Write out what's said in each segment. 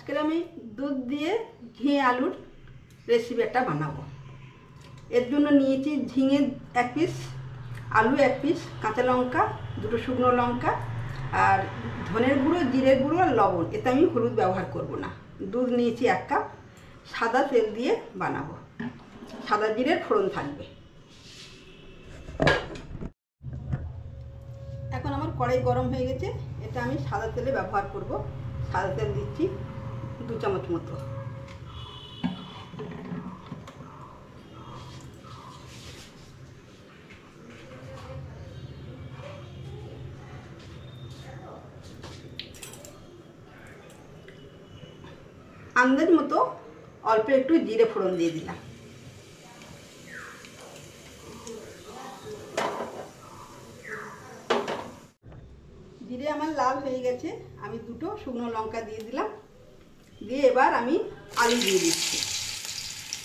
আজকে আমি দুধ দিয়ে ঝিঙে আলুর রেসিপি একটা বানাবো। এর জন্য নিয়েছি ঝিঙে 1 পিস, আলু 1 পিস, কাঁচা লঙ্কা 2টো, শুকনো লঙ্কা আর ধনের গুঁড়ো, জিরের গুঁড়ো আর লবণ। এতে আমি হলুদ ব্যবহার করব না। দুধ নিয়েছি 1 কাপ, সাদা তেল দিয়ে বানাবো, সাদা জিরের ফোড়ন থাকবে। এখন আমার কড়াই গরম হয়ে গেছে, এটা আমি সাদা তেলে ব্যবহার করব। সাদা তেল দিচ্ছি 2 চামচ মতো। আন্দাজ মতো অল্প একটু জিরে ফোড়ন দিয়ে দিলাম। জিরে আমার লাল হয়ে গেছে, আমি 2টো শুকনো লঙ্কা দিয়ে দিলাম। দিয়ে এবার আমি আলু দিয়ে দিচ্ছি।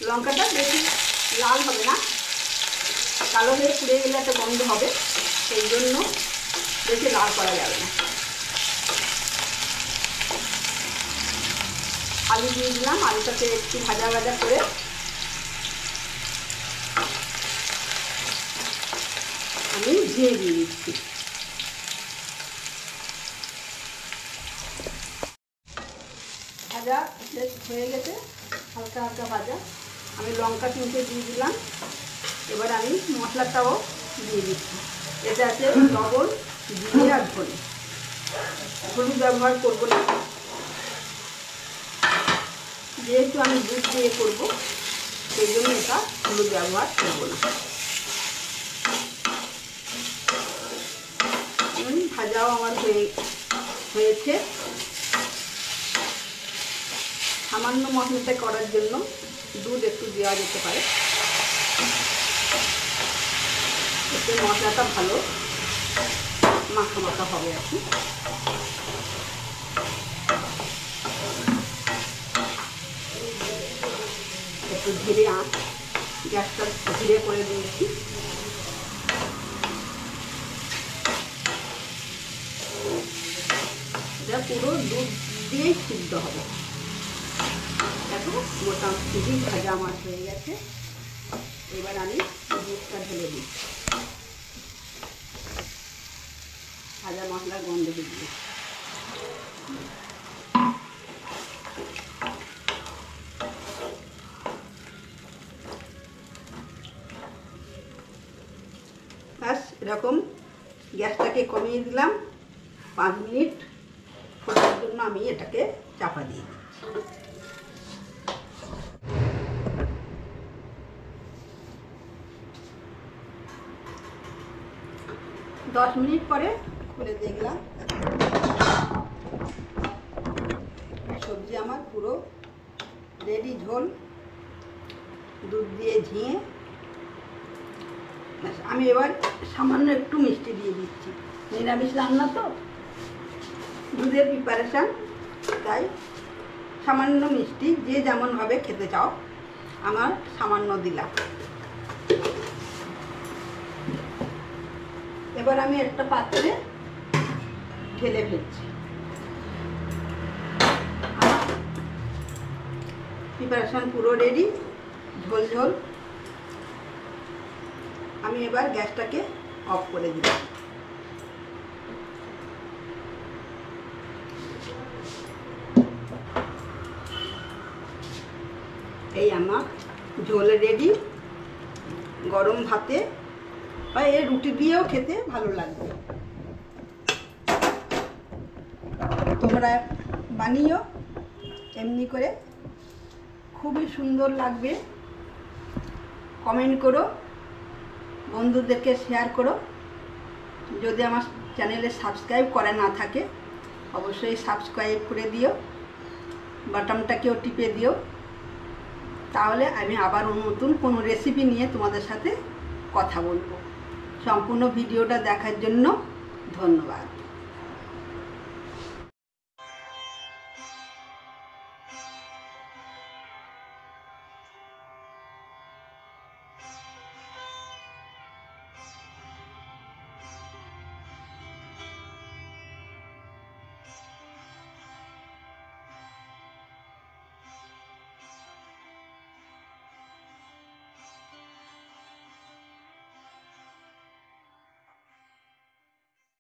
লঙ্কাটা বেশি লাল হবে না, কালো হয়ে পুড়ে গেলে একটা গন্ধ হবে, সেই জন্য বেশি লাল করা যাবে না। আলু দিয়ে দিলাম, আলুটাকে একটু ভাজা ভাজা করে আমি ঝিঙে দিয়ে দিচ্ছি। ভাজা হয়ে গেছে, হালকা হালকা ভাজা। আমি লঙ্কা 3টে দিয়ে দিলাম। এবার আমি মশলাটাও দিয়ে দিচ্ছি। এটা আছে লবণ, জিরে আর ধনে। হলুদ ব্যবহার করব না, যেহেতু আমি দুধ দিয়ে করব সেই জন্য এটা হলুদ ব্যবহার করব না। ভাজাও আমার হয়েছে। সামান্য মশলাটা করার জন্য দুধ একটু দেওয়া যেতে পারে, এতে মশলাটা ভালো মাখা মাখা হবে আর কি। একটু ধীরে আঁচ, গ্যাসটা ধীরে করে দিয়েছি। এটা পুরো দুধ দিয়েই সিদ্ধ হবে। দেখো মোটামুটি ভাজা আমার হয়ে গেছে। এবার আমি দুধটা ঢেলে দিচ্ছি। ভাজা মশলার গন্ধ দিয়ে ব্যাস, এরকম গ্যাসটাকে কমিয়ে দিলাম। 5 মিনিট ফোটার জন্য আমি এটাকে চাপা দিয়ে দিচ্ছি। 10 মিনিট পরে খুলে দেখলাম, সবজি আমার পুরো রেডি। ঝোল, দুধ দিয়ে ঝিঙে। আমি এবার সামান্য একটু মিষ্টি দিয়ে দিচ্ছি। নিরামিষ রান্না তো, দুধের প্রিপারেশান, তাই সামান্য মিষ্টি যে যেমনভাবে খেতে চাও, আমার সামান্য দিলাম। এবার আমি একটা পাত্রে ঢেলে ফেলছি। প্রিপারেশন পুরো রেডি, ঝোল ঝোল। আমি এবার গ্যাসটাকে অফ করে দিলাম। এই আমার ঝোল রেডি। গরম ভাতে বা এই রুটি দিয়েও খেতে ভালো লাগবে। তোমরা বানিও এমনি করে, খুবই সুন্দর লাগবে। কমেন্ট করো, বন্ধুদেরকে শেয়ার করো। যদি আমার চ্যানেলে সাবস্ক্রাইব করা না থাকে অবশ্যই সাবস্ক্রাইব করে দিও, বাটনটাকেও টিপে দিও। তাহলে আমি আবার নতুন কোনো রেসিপি নিয়ে তোমাদের সাথে কথা বলবো। সম্পূর্ণ ভিডিওটা দেখার জন্য ধন্যবাদ।